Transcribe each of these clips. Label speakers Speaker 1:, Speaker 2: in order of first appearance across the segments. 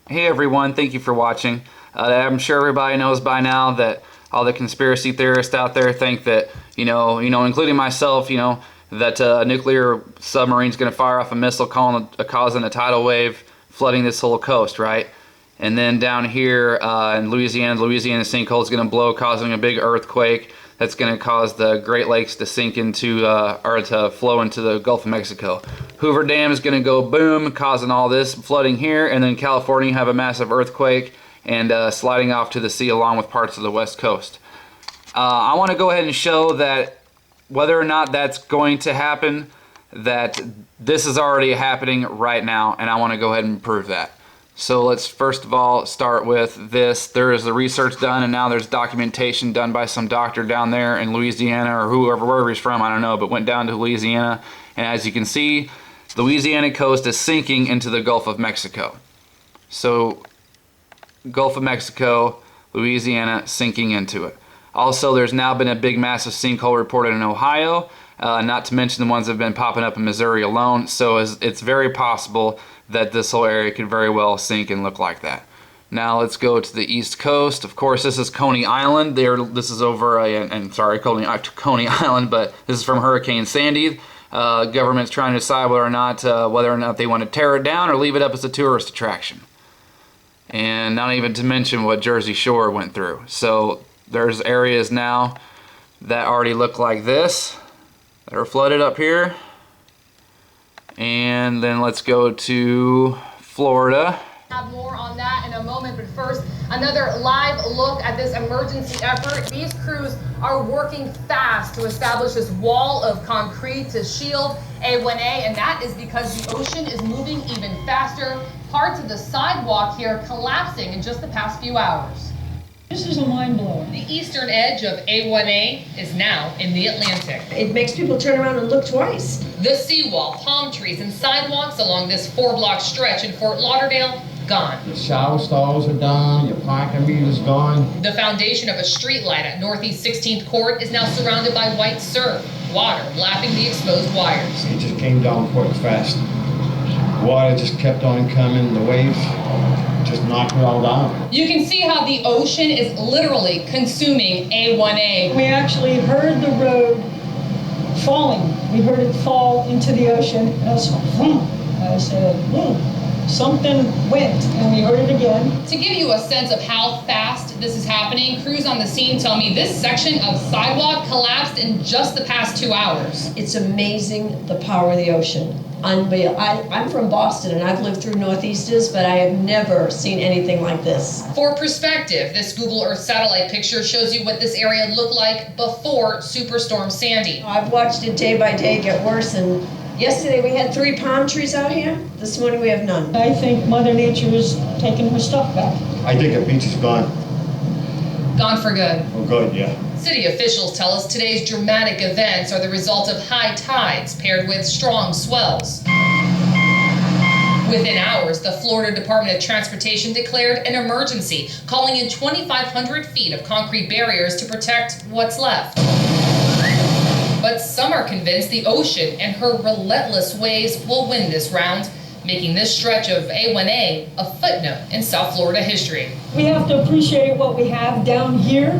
Speaker 1: Hey everyone, thank you for watching. I'm sure everybody knows by now that all the conspiracy theorists out there think that, including myself, that a nuclear submarine's going to fire off a missile causing a tidal wave flooding this whole coast, right? And then down here in Louisiana, sinkhole is going to blow, causing a big earthquake that's going to cause the Great Lakes to sink into, or to flow into the Gulf of Mexico. Hoover Dam is going to go boom, causing all this flooding here, and then California have a massive earthquake and sliding off to the sea along with parts of the West Coast. I want to go ahead and show that whether or not that's going to happen, that this is already happening right now, and I want to go ahead and prove that. So let's first of all start with this. There is the research done, and now there's documentation done by some doctor down there in Louisiana, or wherever he's from, I don't know, but went down to Louisiana. And as you can see, the Louisiana coast is sinking into the Gulf of Mexico. So Gulf of Mexico, Louisiana sinking into it. Also, there's now been a big massive sinkhole reported in Ohio, not to mention the ones that have been popping up in Missouri alone. So it's very possible that this whole area could very well sink and look like that. Now let's go to the East Coast. Of course, this is Coney Island. This is over, Coney Island, but this is from Hurricane Sandy. Government's trying to decide whether or not they want to tear it down or leave it up as a tourist attraction. And not even to mention what Jersey Shore went through. So there's areas now that already look like this, that are flooded up here. And then let's go to Florida.
Speaker 2: Have more on that in a moment, but first, another live look at this emergency effort. These crews are working fast to establish this wall of concrete to shield A1A, and that is because the ocean is moving even faster. Parts of the sidewalk here collapsing in just the past few hours.
Speaker 3: This is a mind blower.
Speaker 2: The eastern edge of A1A is now in the Atlantic.
Speaker 3: It makes people turn around and look twice.
Speaker 2: The seawall, palm trees, and sidewalks along this 4-block stretch in Fort Lauderdale, gone.
Speaker 4: The shower stalls are done, your parking meter's gone.
Speaker 2: The foundation of a street light at Northeast 16th Court is now surrounded by white surf, water lapping the exposed wires.
Speaker 4: It just came down quick fast. Water just kept on coming, the waves just knocked it all down.
Speaker 2: You can see how the ocean is literally consuming A1A.
Speaker 3: We actually heard the road falling. We heard it fall into the ocean. And I said, something went, and we heard it again.
Speaker 2: To give you a sense of how fast this is happening, crews on the scene tell me this section of sidewalk collapsed in just the past 2 hours.
Speaker 3: It's amazing the power of the ocean. Unreal. I'm from Boston, and I've lived through northeasters, but I have never seen anything like this.
Speaker 2: For perspective, this Google Earth satellite picture shows you what this area looked like before Superstorm Sandy.
Speaker 3: I've watched it day by day get worse, and yesterday we had 3 palm trees out here. This morning we have none. I think Mother Nature is taking her stuff back.
Speaker 4: I think the beach is gone.
Speaker 2: Gone for good.
Speaker 4: Oh, good, yeah.
Speaker 2: City officials tell us today's dramatic events are the result of high tides paired with strong swells. Within hours, the Florida Department of Transportation declared an emergency, calling in 2,500 feet of concrete barriers to protect what's left. But some are convinced the ocean and her relentless waves will win this round, making this stretch of A1A a footnote in South Florida history.
Speaker 3: We have to appreciate what we have down here,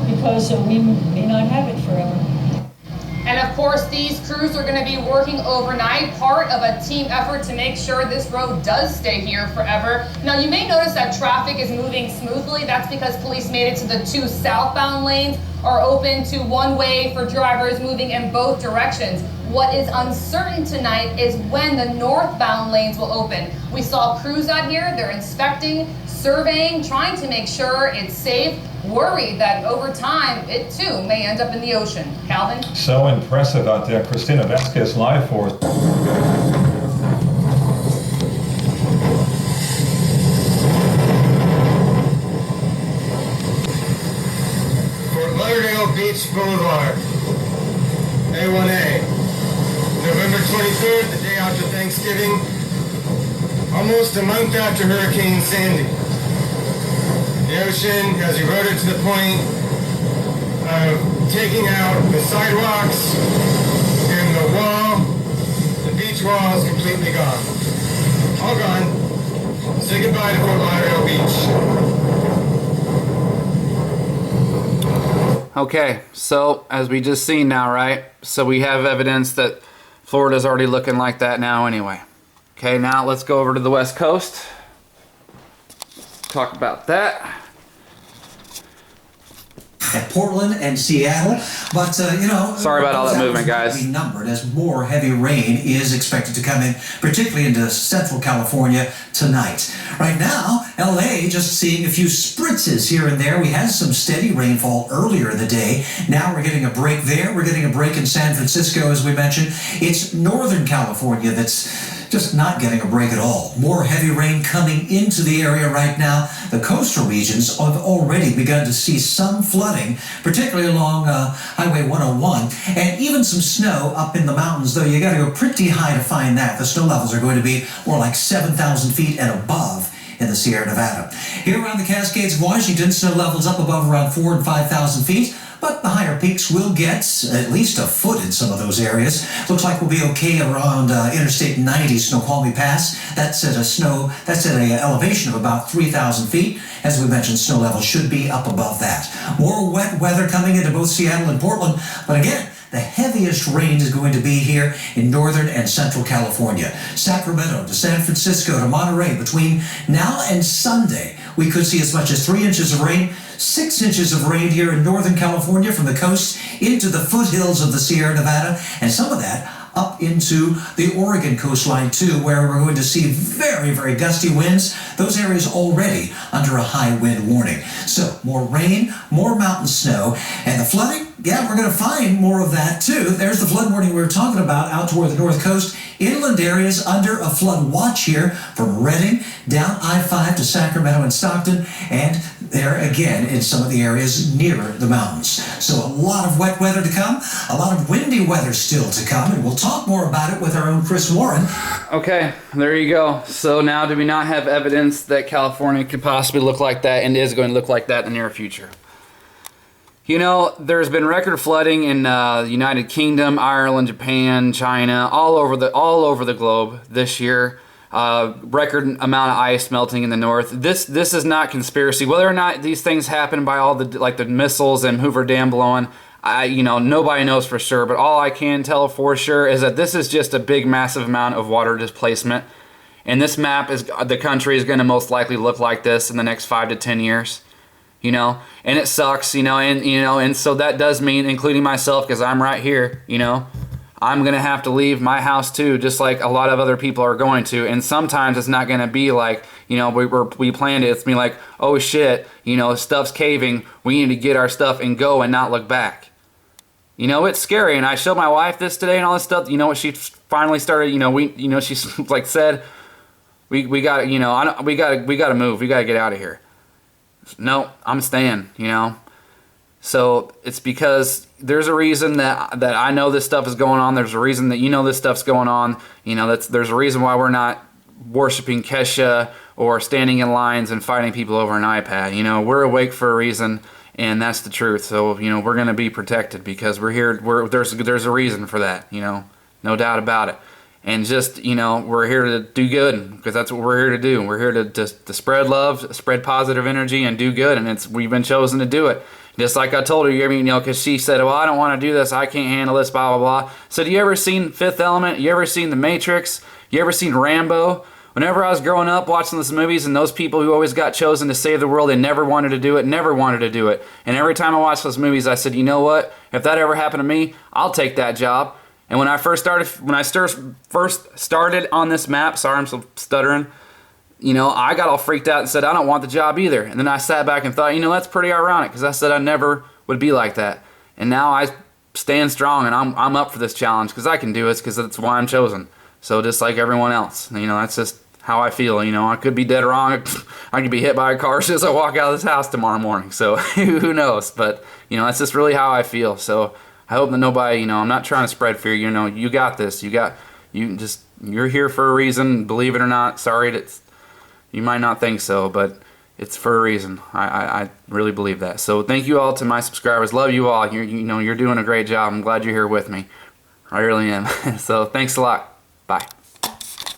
Speaker 3: because we may not have it forever.
Speaker 2: And of course, these crews are going to be working overnight, part of a team effort to make sure this road does stay here forever. Now, you may notice that traffic is moving smoothly. That's because police made it to the 2 southbound lanes are open to one way for drivers moving in both directions. What is uncertain tonight is when the northbound lanes will open. We saw crews out here, they're inspecting, surveying, trying to make sure it's safe, worried that over time it too may end up in the ocean. Calvin?
Speaker 5: So impressive out there. Christina Vasquez live for us.
Speaker 6: Fort Lauderdale Beach Boulevard, A1A, November 23rd, the day after Thanksgiving, almost a month after Hurricane Sandy. The ocean has eroded to the point of taking out the sidewalks and the wall. The beach wall is completely gone. All gone. Say goodbye to Fort Lauderdale Beach.
Speaker 1: Okay, so as we just seen now, right? So we have evidence that Florida's already looking like that now anyway. Okay, now let's go over to the West Coast. Talk about that.
Speaker 7: At Portland and Seattle, but you know,
Speaker 1: sorry about all that movement, guys.
Speaker 7: Be numbered as more heavy rain is expected to come in, particularly into Central California tonight. Right now, LA just seeing a few spritzes here and there. We had some steady rainfall earlier in the day. Now we're getting a break there. We're getting a break in San Francisco, as we mentioned. It's Northern California that's just not getting a break at all. More heavy rain coming into the area right now. The coastal regions have already begun to see some flooding, particularly along Highway 101, and even some snow up in the mountains, though you got to go pretty high to find that. The snow levels are going to be more like 7,000 feet and above in the Sierra Nevada. Here around the Cascades of Washington, snow levels up above around 4,000 and 5,000 feet. But the higher peaks will get at least a foot in some of those areas. Looks like we'll be okay around Interstate 90, Snoqualmie Pass. That's at an elevation of about 3,000 feet. As we mentioned, snow levels should be up above that. More wet weather coming into both Seattle and Portland. But again, the heaviest rain is going to be here in Northern and Central California. Sacramento to San Francisco to Monterey. Between now and Sunday, we could see as much as 3 inches of rain. 6 inches of rain here in Northern California from the coast into the foothills of the Sierra Nevada, and some of that up into the Oregon coastline too, where we're going to see very, very gusty winds. Those areas already under a high wind warning. So more rain, more mountain snow, and the flooding, yeah, we're going to find more of that too. There's the flood warning we were talking about out toward the north coast. Inland areas under a flood watch here from Redding down I-5 to Sacramento and Stockton, and there again in some of the areas nearer the mountains. So a lot of wet weather to come, a lot of windy weather still to come, and we'll talk more about it with our own Chris Warren.
Speaker 1: Okay, there you go. So now do we not have evidence that California could possibly look like that and is going to look like that in the near future? You know, there's been record flooding in the United Kingdom, Ireland, Japan, China, all over the globe this year. Record amount of ice melting in the north. This is not conspiracy. Whether or not these things happen by all the missiles and Hoover Dam blowing, nobody knows for sure. But all I can tell for sure is that this is just a big, massive amount of water displacement. And this map is the country is going to most likely look like this in the next 5 to 10 years. And it sucks, and so that does mean, including myself, because I'm right here, I'm going to have to leave my house too, just like a lot of other people are going to. And sometimes it's not going to be like, we planned it. It's me like, oh shit, stuff's caving. We need to get our stuff and go and not look back. It's scary. And I showed my wife this today and all this stuff. What she finally started, she's like said, we got to move. We got to get out of here. No, I'm staying, So it's because there's a reason that I know this stuff is going on. There's a reason that this stuff's going on. There's a reason why we're not worshiping Kesha or standing in lines and fighting people over an iPad. We're awake for a reason, and that's the truth. So, we're going to be protected because we're here. There's a reason for that, no doubt about it. And just, we're here to do good because that's what we're here to do. We're here to spread love, spread positive energy, and do good. And we've been chosen to do it. Just like I told her, because she said, well, I don't want to do this. I can't handle this, blah, blah, blah. So you ever seen Fifth Element? You ever seen The Matrix? You ever seen Rambo? Whenever I was growing up watching those movies and those people who always got chosen to save the world, they never wanted to do it, never wanted to do it. And every time I watched those movies, I said, you know what? If that ever happened to me, I'll take that job. And when I first started on this map, sorry, I'm so stuttering, I got all freaked out and said, I don't want the job either. And then I sat back and thought, that's pretty ironic because I said I never would be like that. And now I stand strong and I'm up for this challenge because I can do it because that's why I'm chosen. So just like everyone else, that's just how I feel. I could be dead wrong. I could be hit by a car as soon as I walk out of this house tomorrow morning. So who knows? But, that's just really how I feel. So I hope that nobody, I'm not trying to spread fear. You got this. You're here for a reason. Believe it or not. Sorry, you might not think so, but it's for a reason. I really believe that. So thank you all to my subscribers. Love you all. You're doing a great job. I'm glad you're here with me. I really am. So thanks a lot. Bye.